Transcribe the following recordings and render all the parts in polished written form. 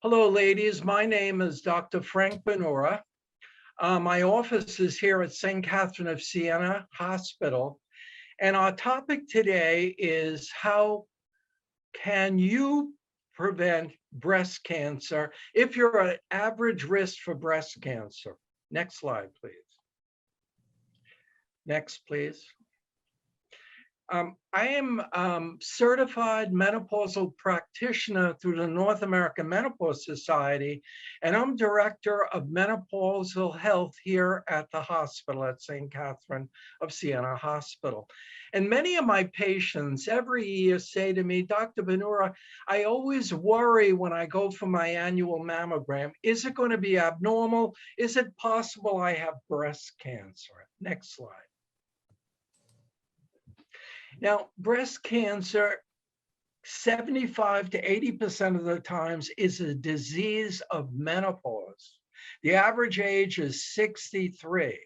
Hello, ladies. My name is Dr. Frank Bonura. My office is here at St. Catherine of Siena Hospital. And our topic today is how can you prevent breast cancer if you're at average risk for breast cancer? Next slide, please. Next, please. I am certified menopausal practitioner through the North American Menopause Society, and I'm director of menopausal health here at the hospital at St. Catherine of Siena Hospital. And many of my patients every year say to me, Dr. Bonura, I always worry when I go for my annual mammogram. Is it going to be abnormal? Is it possible I have breast cancer? Next slide. Now, breast cancer, 75 to 80% of the times is a disease of menopause. The average age is 63.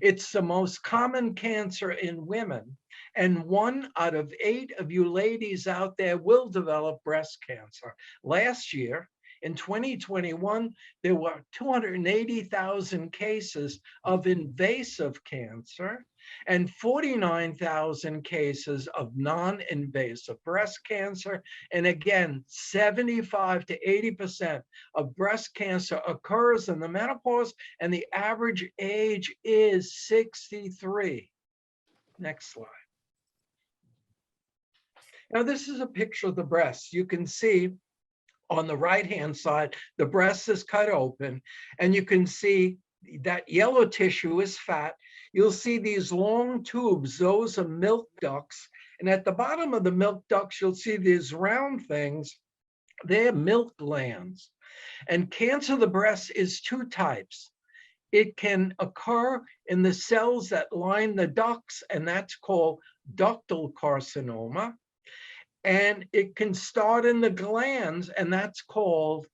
It's the most common cancer in women, and 1 out of 8 of you ladies out there will develop breast cancer. Last year, in 2021, there were 280,000 cases of invasive cancer and 49,000 cases of non-invasive breast cancer. And again, 75 to 80% of breast cancer occurs in the menopause, and the average age is 63. Next slide. Now, this is a picture of the breast. You can see on the right-hand side, the breast is cut open, and you can see that yellow tissue is fat. You'll see these long tubes, those are milk ducts. And at the bottom of the milk ducts, you'll see these round things. They're milk glands. And cancer of the breast is 2 types. It can occur in the cells that line the ducts, and that's called ductal carcinoma. And it can start in the glands, and that's called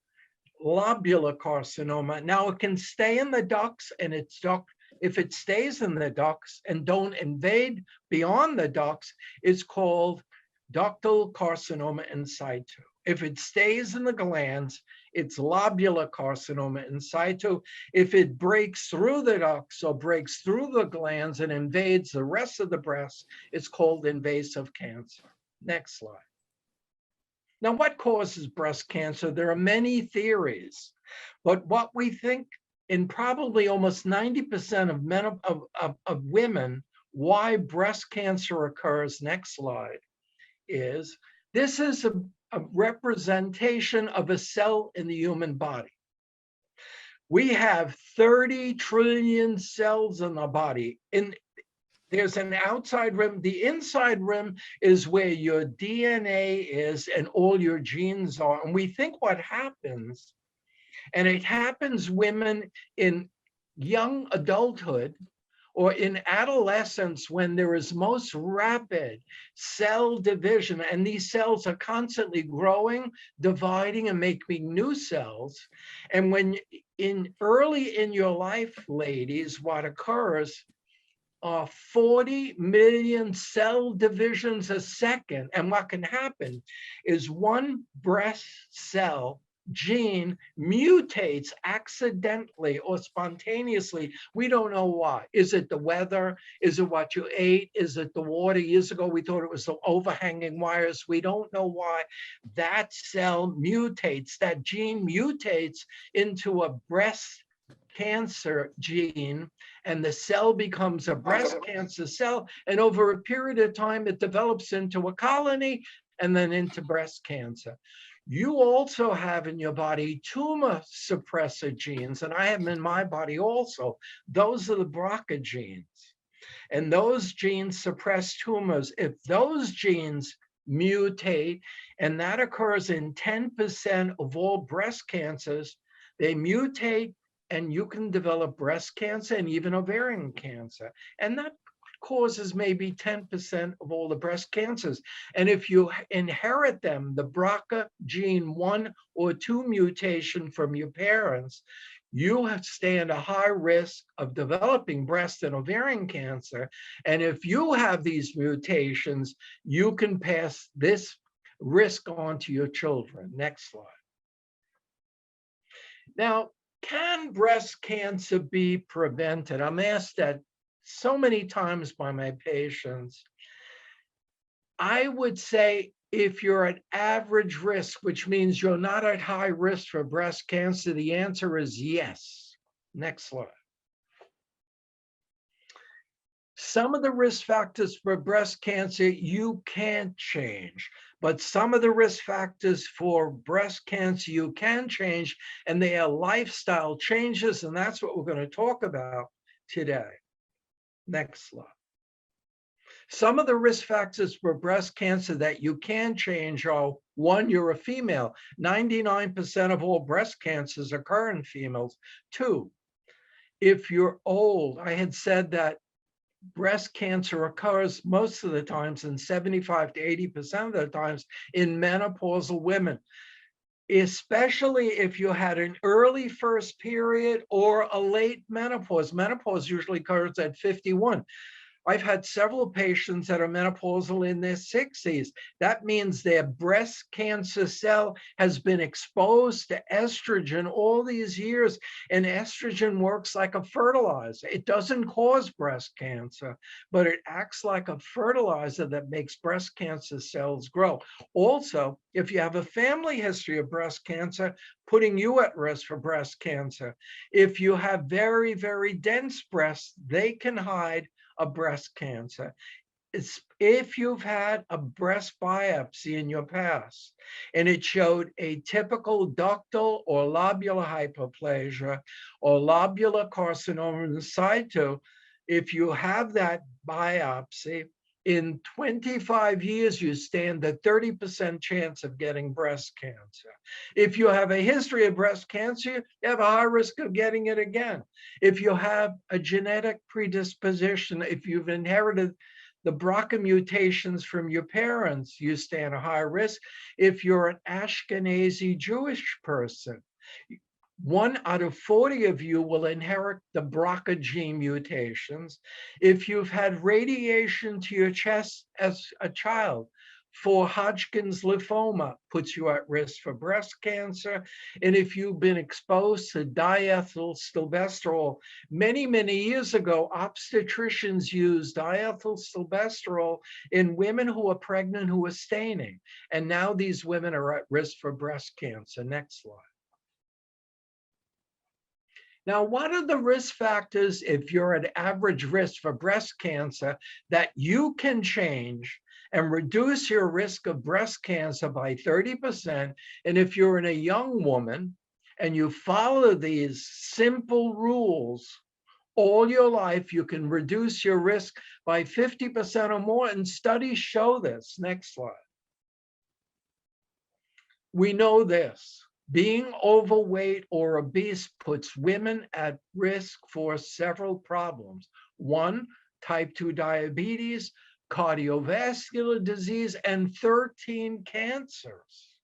lobular carcinoma. Now, it can stay in the ducts, and if it stays in the ducts and don't invade beyond the ducts, it's called ductal carcinoma in situ. If it stays in the glands, it's lobular carcinoma in situ. If it breaks through the ducts or breaks through the glands and invades the rest of the breast, it's called invasive cancer. Next slide. Now, what causes breast cancer? There are many theories, but what we think in probably almost 90% of women, why breast cancer occurs, next slide, is this is a representation of a cell in the human body. We have 30 trillion cells in the body. There's an outside rim. The inside rim is where your DNA is and all your genes are. And we think what happens, and it happens women in young adulthood or in adolescence when there is most rapid cell division, and these cells are constantly growing, dividing, and making new cells. And when early in your life, ladies, what occurs 40 million cell divisions a second. And what can happen is one breast cell gene mutates accidentally or spontaneously. We don't know why. Is it the weather? Is it what you ate? Is it the water? Years ago, we thought it was the overhanging wires. We don't know why. That cell mutates, that gene mutates into a breast cancer gene, and the cell becomes a breast cancer cell. And over a period of time, it develops into a colony and then into breast cancer. You also have in your body tumor suppressor genes, and I have them in my body also. Those are the BRCA genes. And those genes suppress tumors. If those genes mutate, and that occurs in 10% of all breast cancers, they mutate, and you can develop breast cancer and even ovarian cancer. And that causes maybe 10% of all the breast cancers. And if you inherit them, the BRCA gene 1 or 2 mutation from your parents, you stand a high risk of developing breast and ovarian cancer. And if you have these mutations, you can pass this risk on to your children. Next slide. Now, can breast cancer be prevented? I'm asked that so many times by my patients. I would say if you're at average risk, which means you're not at high risk for breast cancer, the answer is yes. Next slide. Some of the risk factors for breast cancer you can't change, but some of the risk factors for breast cancer you can change, and they are lifestyle changes, and that's what we're going to talk about today. Next slide. Some of the risk factors for breast cancer that you can change are: one, you're a female. 99% of all breast cancers occur in females. Two, if you're old, I had said that breast cancer occurs most of the times, in 75 to 80% of the times, in menopausal women, especially if you had an early first period or a late menopause. Menopause usually occurs at 51. I've had several patients that are menopausal in their 60s. That means their breast cancer cell has been exposed to estrogen all these years, and estrogen works like a fertilizer. It doesn't cause breast cancer, but it acts like a fertilizer that makes breast cancer cells grow. Also, if you have a family history of breast cancer, putting you at risk for breast cancer. If you have very, very dense breasts, they can hide a breast cancer. If you've had a breast biopsy in your past and it showed atypical ductal or lobular hyperplasia or lobular carcinoma in situ, if you have that biopsy, in 25 years, you stand a 30% chance of getting breast cancer. If you have a history of breast cancer, you have a high risk of getting it again. If you have a genetic predisposition, if you've inherited the BRCA mutations from your parents, you stand a high risk. If you're an Ashkenazi Jewish person, 1 out of 40 of you will inherit the BRCA gene mutations. If you've had radiation to your chest as a child for Hodgkin's lymphoma, puts you at risk for breast cancer. And if you've been exposed to diethylstilbestrol, many, many years ago, obstetricians used diethylstilbestrol in women who are pregnant who are staining. And now these women are at risk for breast cancer. Next slide. Now, what are the risk factors if you're at average risk for breast cancer that you can change and reduce your risk of breast cancer by 30%? And if you're in a young woman and you follow these simple rules all your life, you can reduce your risk by 50% or more. And studies show this. Next slide. We know this. Being overweight or obese puts women at risk for several problems. One, type 2 diabetes, cardiovascular disease, and 13 cancers.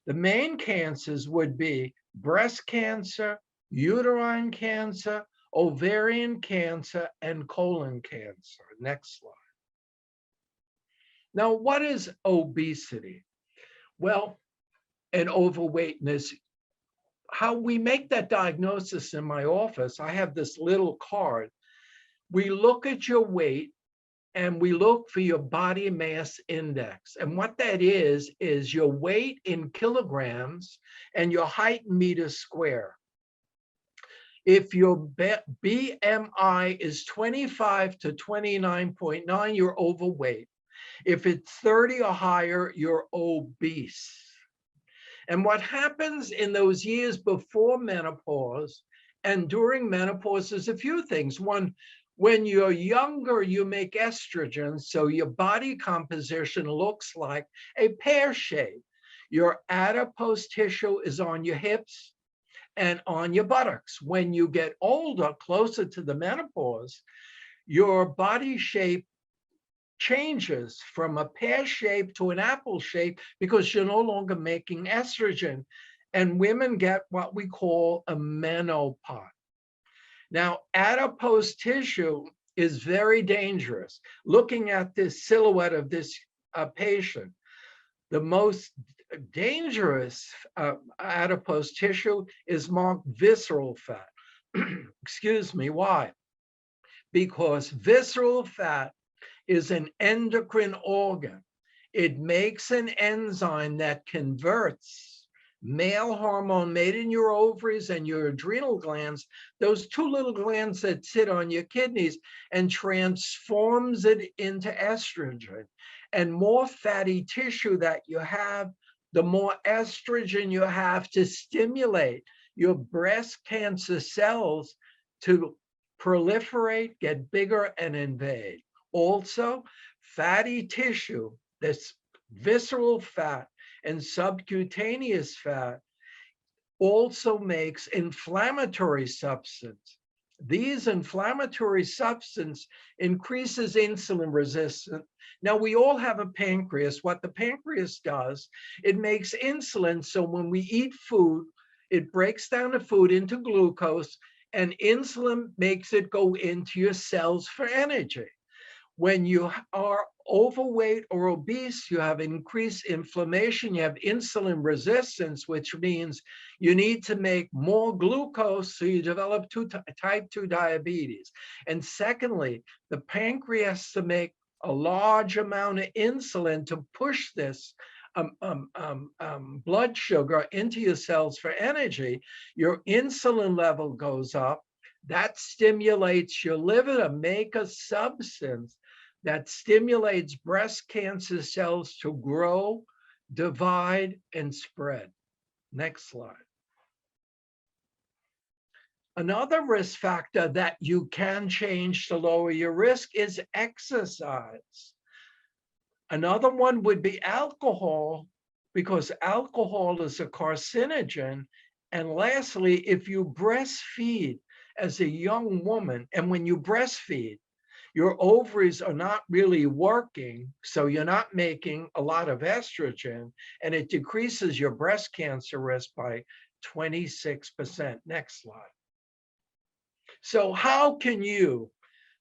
The main cancers would be breast cancer, uterine cancer, ovarian cancer, and colon cancer. Next slide. Now, what is obesity? Well, and overweightness, how we make that diagnosis in my office, I have this little card. We look at your weight and we look for your body mass index. And what that is your weight in kilograms and your height in meters square. If your BMI is 25 to 29.9, you're overweight. If it's 30 or higher, you're obese. And what happens in those years before menopause and during menopause is a few things. One, when you're younger, you make estrogen, so your body composition looks like a pear shape. Your adipose tissue is on your hips and on your buttocks. When you get older, closer to the menopause, your body shape changes from a pear shape to an apple shape because you're no longer making estrogen, and women get what we call a menopause. Now, adipose tissue is very dangerous. Looking at this silhouette of this patient, the most dangerous adipose tissue is marked visceral fat. Excuse me, why? Because visceral fat is an endocrine organ. It makes an enzyme that converts male hormone made in your ovaries and your adrenal glands, those two little glands that sit on your kidneys, and transforms it into estrogen. And more fatty tissue that you have, the more estrogen you have to stimulate your breast cancer cells to proliferate, get bigger, and invade. Also, fatty tissue, this visceral fat and subcutaneous fat, also makes inflammatory substance. These inflammatory substance increases insulin resistance. Now, we all have a pancreas. What the pancreas does, it makes insulin. So when we eat food, it breaks down the food into glucose, and insulin makes it go into your cells for energy. When you are overweight or obese, you have increased inflammation, you have insulin resistance, which means you need to make more glucose, so you develop type 2 diabetes. And secondly, the pancreas to make a large amount of insulin to push this blood sugar into your cells for energy. Your insulin level goes up. That stimulates your liver to make a substance that stimulates breast cancer cells to grow, divide, and spread. Next slide. Another risk factor that you can change to lower your risk is exercise. Another one would be alcohol, because alcohol is a carcinogen. And lastly, if you breastfeed as a young woman, and when you breastfeed, your ovaries are not really working, so you're not making a lot of estrogen, and it decreases your breast cancer risk by 26%. Next slide. So how can you,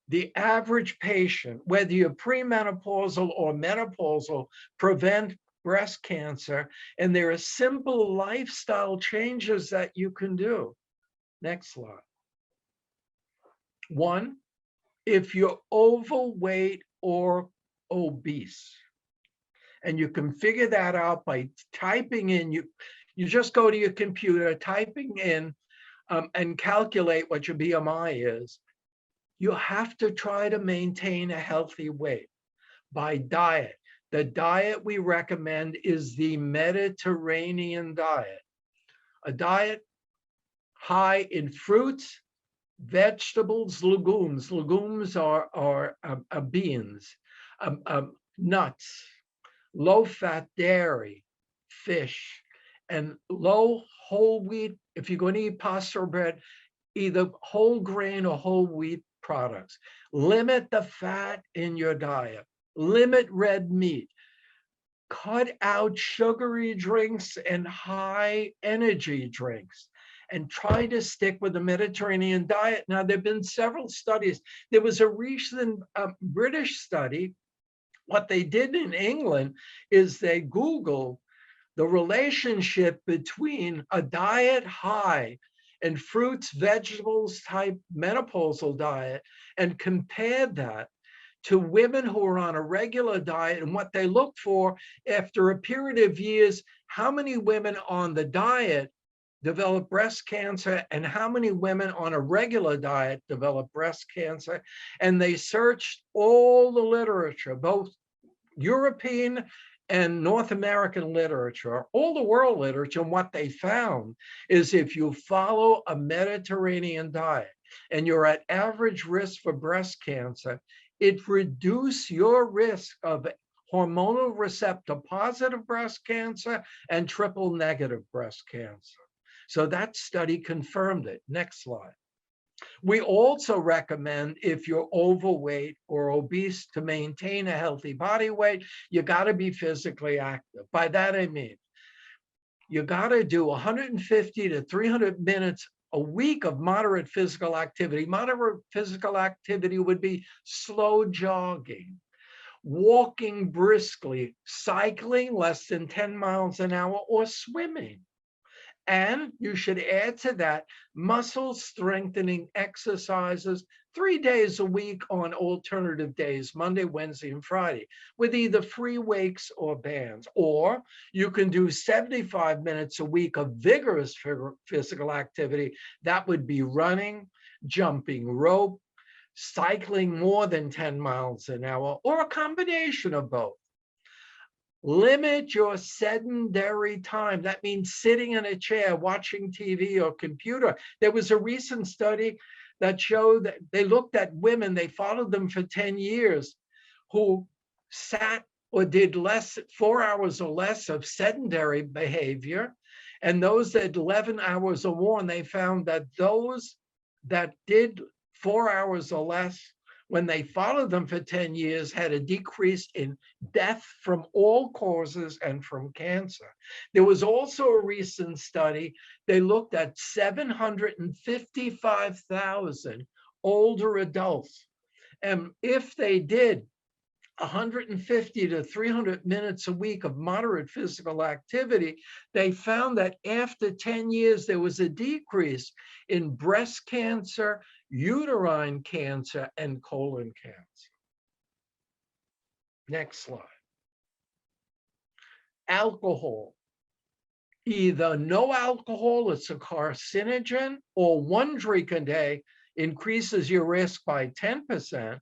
the average patient, whether you're premenopausal or menopausal, prevent breast cancer? And there are simple lifestyle changes that you can do. Next slide. One, if you're overweight or obese, and you can figure that out by typing in, you just go to your computer, typing in and calculate what your BMI is. You have to try to maintain a healthy weight by diet. The diet we recommend is the Mediterranean diet, a diet high in fruits, vegetables, legumes. Legumes are beans, nuts, low-fat dairy, fish, and low whole wheat. If you're going to eat pasta or bread, either whole grain or whole wheat products. Limit the fat in your diet. Limit red meat. Cut out sugary drinks and high energy drinks, and try to stick with the Mediterranean diet. Now, there have been several studies. There was a recent British study. What they did in England is they Googled the relationship between a diet high in fruits, vegetables type menopausal diet, and compared that to women who are on a regular diet, and what they look for after a period of years, how many women on the diet develop breast cancer and how many women on a regular diet develop breast cancer. And they searched all the literature, both European and North American literature, all the world literature, and what they found is if you follow a Mediterranean diet and you're at average risk for breast cancer, it reduces your risk of hormonal receptor positive breast cancer and triple negative breast cancer. So that study confirmed it. Next slide. We also recommend, if you're overweight or obese, to maintain a healthy body weight, you got to be physically active. By that, I mean, you got to do 150 to 300 minutes a week of moderate physical activity. Moderate physical activity would be slow jogging, walking briskly, cycling less than 10 miles an hour, or swimming. And you should add to that muscle strengthening exercises 3 days a week on alternative days, Monday, Wednesday, and Friday, with either free weights or bands. Or you can do 75 minutes a week of vigorous physical activity. That would be running, jumping rope, cycling more than 10 miles an hour, or a combination of both. Limit your sedentary time. That means sitting in a chair, watching TV or computer. There was a recent study that showed that they looked at women, they followed them for 10 years, who sat or did 4 hours or less of sedentary behavior. And those that 11 hours or more, and they found that those that did 4 hours or less, when they followed them for 10 years, had a decrease in death from all causes and from cancer. There was also a recent study. They looked at 755,000 older adults. And if they did 150 to 300 minutes a week of moderate physical activity, they found that after 10 years, there was a decrease in breast cancer, uterine cancer, and colon cancer. Next slide. Alcohol. Either no alcohol, it's a carcinogen, or one drink a day increases your risk by 10%.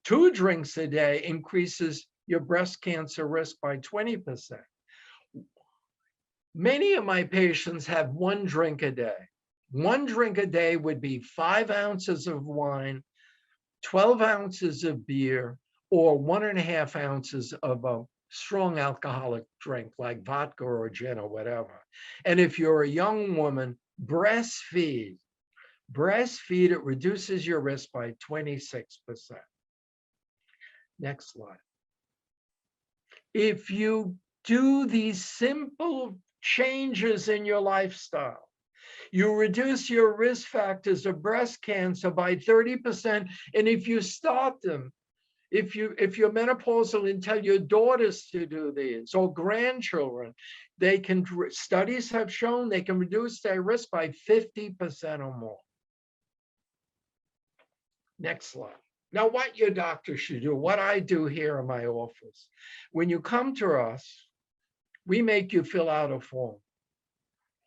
2 drinks a day increases your breast cancer risk by 20%. Many of my patients have 1 drink a day. 1 drink a day would be 5 ounces of wine, 12 ounces of beer, or 1.5 ounces of a strong alcoholic drink like vodka or gin or whatever. And if you're a young woman, breastfeed. Breastfeed, it reduces your risk by 26%. Next slide. If you do these simple changes in your lifestyle, you reduce your risk factors of breast cancer by 30%. And if you start them, if you're menopausal and tell your daughters to do these or grandchildren, studies have shown they can reduce their risk by 50% or more. Next slide. Now, what your doctor should do, what I do here in my office, when you come to us, we make you fill out a form.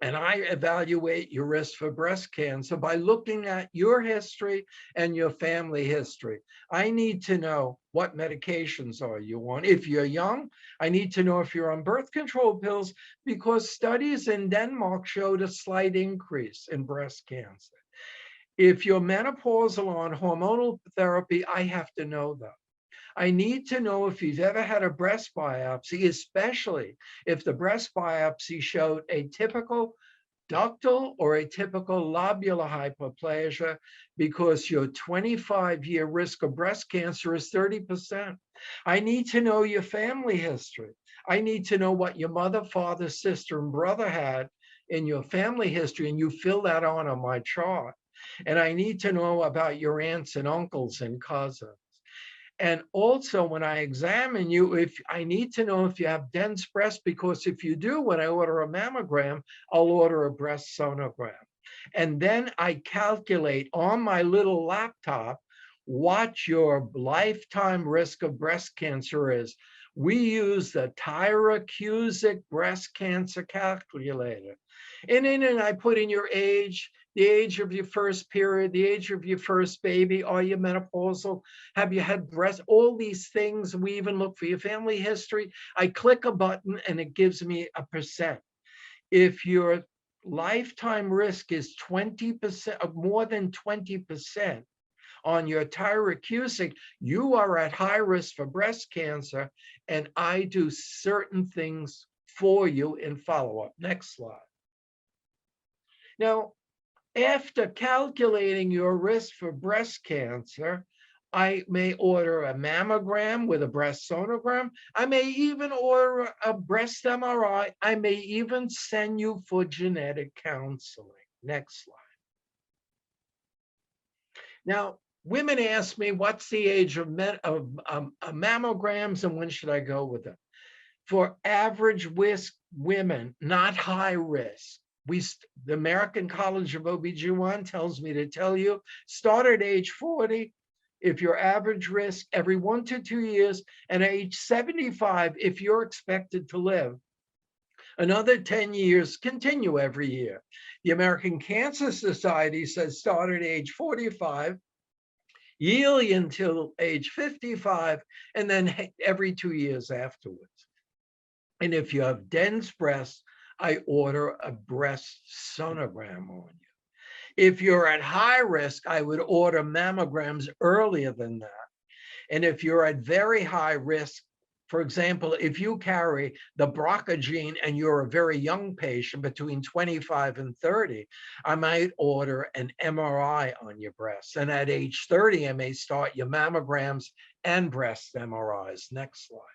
And I evaluate your risk for breast cancer by looking at your history and your family history. I need to know what medications are you on. If you're young, I need to know if you're on birth control pills, because studies in Denmark showed a slight increase in breast cancer. If you're menopausal on hormonal therapy, I have to know that. I need to know if you've ever had a breast biopsy, especially if the breast biopsy showed a typical ductal or a typical lobular hyperplasia, because your 25-year risk of breast cancer is 30%. I need to know your family history. I need to know what your mother, father, sister, and brother had in your family history, and you fill that on my chart. And I need to know about your aunts and uncles and cousins. And also, when I examine you, if I need to know if you have dense breasts, because if you do, when I order a mammogram, I'll order a breast sonogram. And then I calculate on my little laptop what your lifetime risk of breast cancer is. We use the Tyrer-Cuzick breast cancer calculator. And in it, I put in your age, the age of your first period, the age of your first baby, are you menopausal? Have you had breast? All these things. We even look for your family history. I click a button and it gives me a percent. If your lifetime risk is 20%, more than 20% on your Tyrer-Cuzick, you are at high risk for breast cancer, and I do certain things for you in follow-up. Next slide. Now, after calculating your risk for breast cancer, I may order a mammogram with a breast sonogram. I may even order a breast MRI. I may even send you for genetic counseling. Next slide. Now, Women ask me, what's the age of mammograms and when should I go with them? For average risk women, not high risk, the American College of OBGYN tells me to tell you, start at age 40 if you're average risk, every 1 to 2 years, and at age 75 if you're expected to live another 10 years, continue every year. The American Cancer Society says start at age 45, yearly until age 55, and then every 2 years afterwards. And if you have dense breasts, I order a breast sonogram on you. If you're at high risk, I would order mammograms earlier than that. And if you're at very high risk, for example, if you carry the BRCA gene and you're a very young patient between 25 and 30, I might order an MRI on your breasts. And at age 30, I may start your mammograms and breast MRIs. Next slide.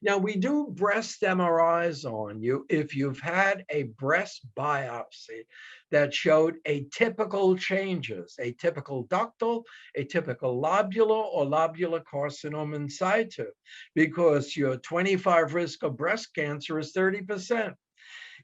Now, we do breast MRIs on you if you've had a breast biopsy that showed atypical changes, atypical ductal, atypical lobular, or lobular carcinoma in situ, because your 25 risk of breast cancer is 30%.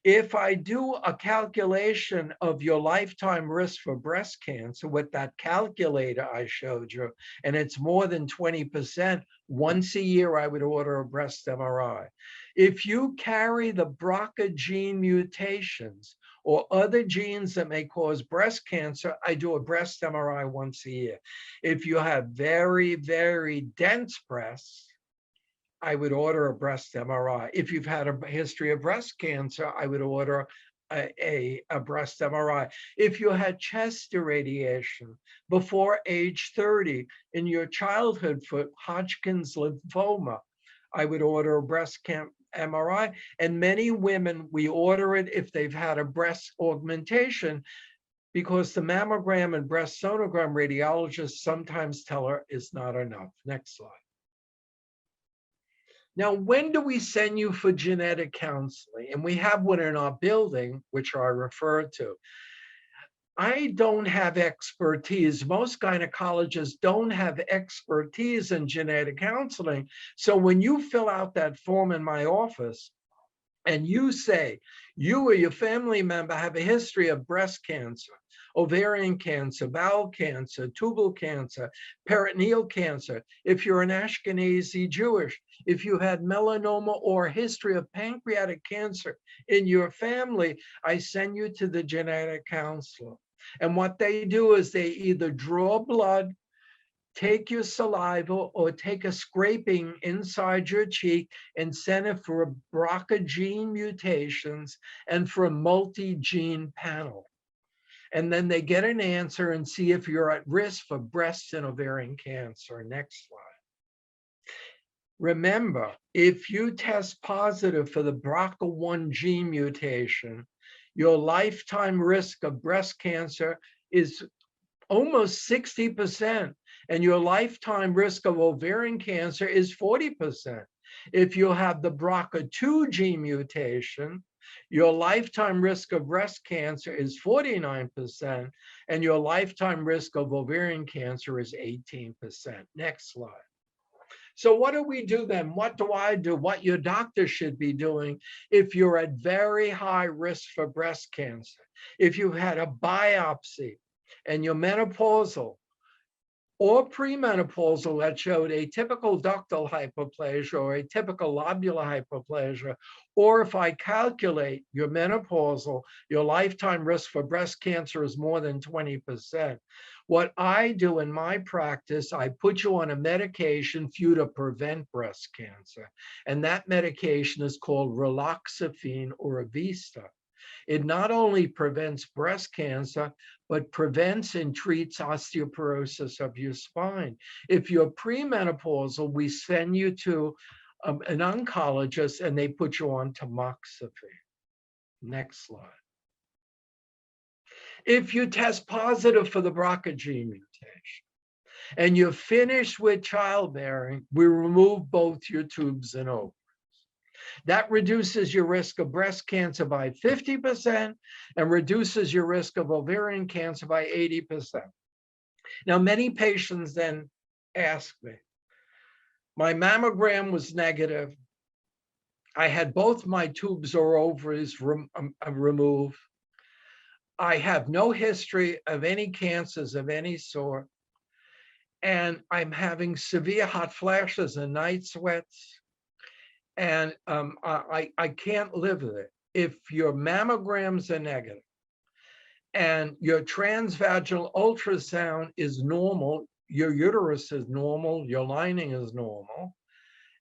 If I do a calculation of your lifetime risk for breast cancer with that calculator I showed you, and it's more than 20%, once a year I would order a breast MRI. If you carry the BRCA gene mutations or other genes that may cause breast cancer, I do a breast MRI once a year. If you have very, very dense breasts, I would order a breast MRI. If you've had a history of breast cancer, I would order a breast MRI. If you had chest irradiation before age 30 in your childhood for Hodgkin's lymphoma, I would order a breast MRI. And many women, we order it if they've had a breast augmentation, because the mammogram and breast sonogram radiologists sometimes tell her is not enough. Next slide. Now, when do we send you for genetic counseling? And we have one in our building, which I referred to. I don't have expertise. Most gynecologists don't have expertise in genetic counseling. So when you fill out that form in my office and you say you or your family member have a history of breast cancer, ovarian cancer, bowel cancer, tubal cancer, peritoneal cancer, if you're an Ashkenazi Jewish, if you had melanoma or a history of pancreatic cancer in your family, I send you to the genetic counselor. And what they do is they either draw blood, take your saliva, or take a scraping inside your cheek and send it for BRCA gene mutations and for a multi-gene panel. And then they get an answer and see if you're at risk for breast and ovarian cancer. Next slide. Remember, if you test positive for the BRCA1 gene mutation, your lifetime risk of breast cancer is almost 60%, and your lifetime risk of ovarian cancer is 40%. If you have the BRCA2 gene mutation, your lifetime risk of breast cancer is 49%, and your lifetime risk of ovarian cancer is 18%. Next slide. So what do we do then? What do I do? What your doctor should be doing if you're at very high risk for breast cancer, if you had a biopsy and you're menopausal or premenopausal that showed atypical ductal hyperplasia or atypical lobular hyperplasia, or if I calculate you're menopausal, your lifetime risk for breast cancer is more than 20%. What I do in my practice, I put you on a medication for you to prevent breast cancer. And that medication is called raloxifene or Avista. It not only prevents breast cancer, but prevents and treats osteoporosis of your spine. If you're premenopausal, we send you to an oncologist and they put you on tamoxifen. Next slide. If you test positive for the BRCA gene mutation and you're finished with childbearing, we remove both your tubes and ovaries. That reduces your risk of breast cancer by 50% and reduces your risk of ovarian cancer by 80%. Now, many patients then ask me, my mammogram was negative. I had both my tubes or ovaries removed. I have no history of any cancers of any sort. And I'm having severe hot flashes and night sweats. And I can't live with it. If your mammograms are negative and your transvaginal ultrasound is normal, your uterus is normal, your lining is normal,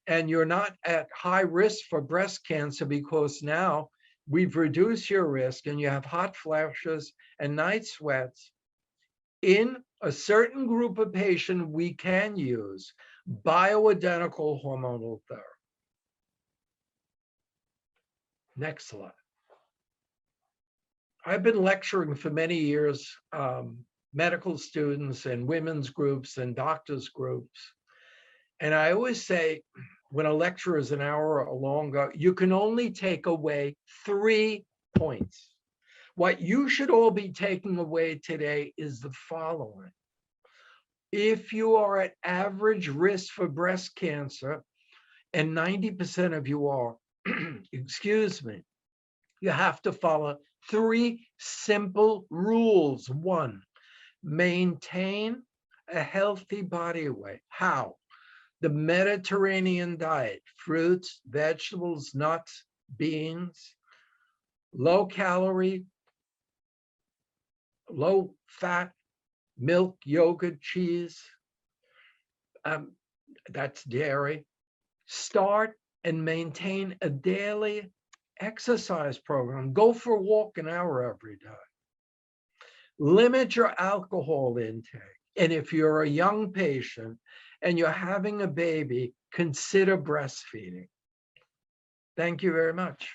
and you're not at high risk for breast cancer because now we've reduced your risk and you have hot flashes and night sweats, in a certain group of patients, we can use bioidentical hormonal therapy. Next slide. I've been lecturing for many years, medical students and women's groups and doctors groups. And I always say, when a lecture is an hour or longer, you can only take away 3 points. What you should all be taking away today is the following. If you are at average risk for breast cancer, and 90% of you are, excuse me, you have to follow 3 simple rules. 1, maintain a healthy body weight. How? The Mediterranean diet, fruits, vegetables, nuts, beans, low calorie, low fat, milk, yogurt, cheese, that's dairy. Start and maintain a daily exercise program. Go for a walk an hour every day. Limit your alcohol intake. And if you're a young patient and you're having a baby, consider breastfeeding. Thank you very much.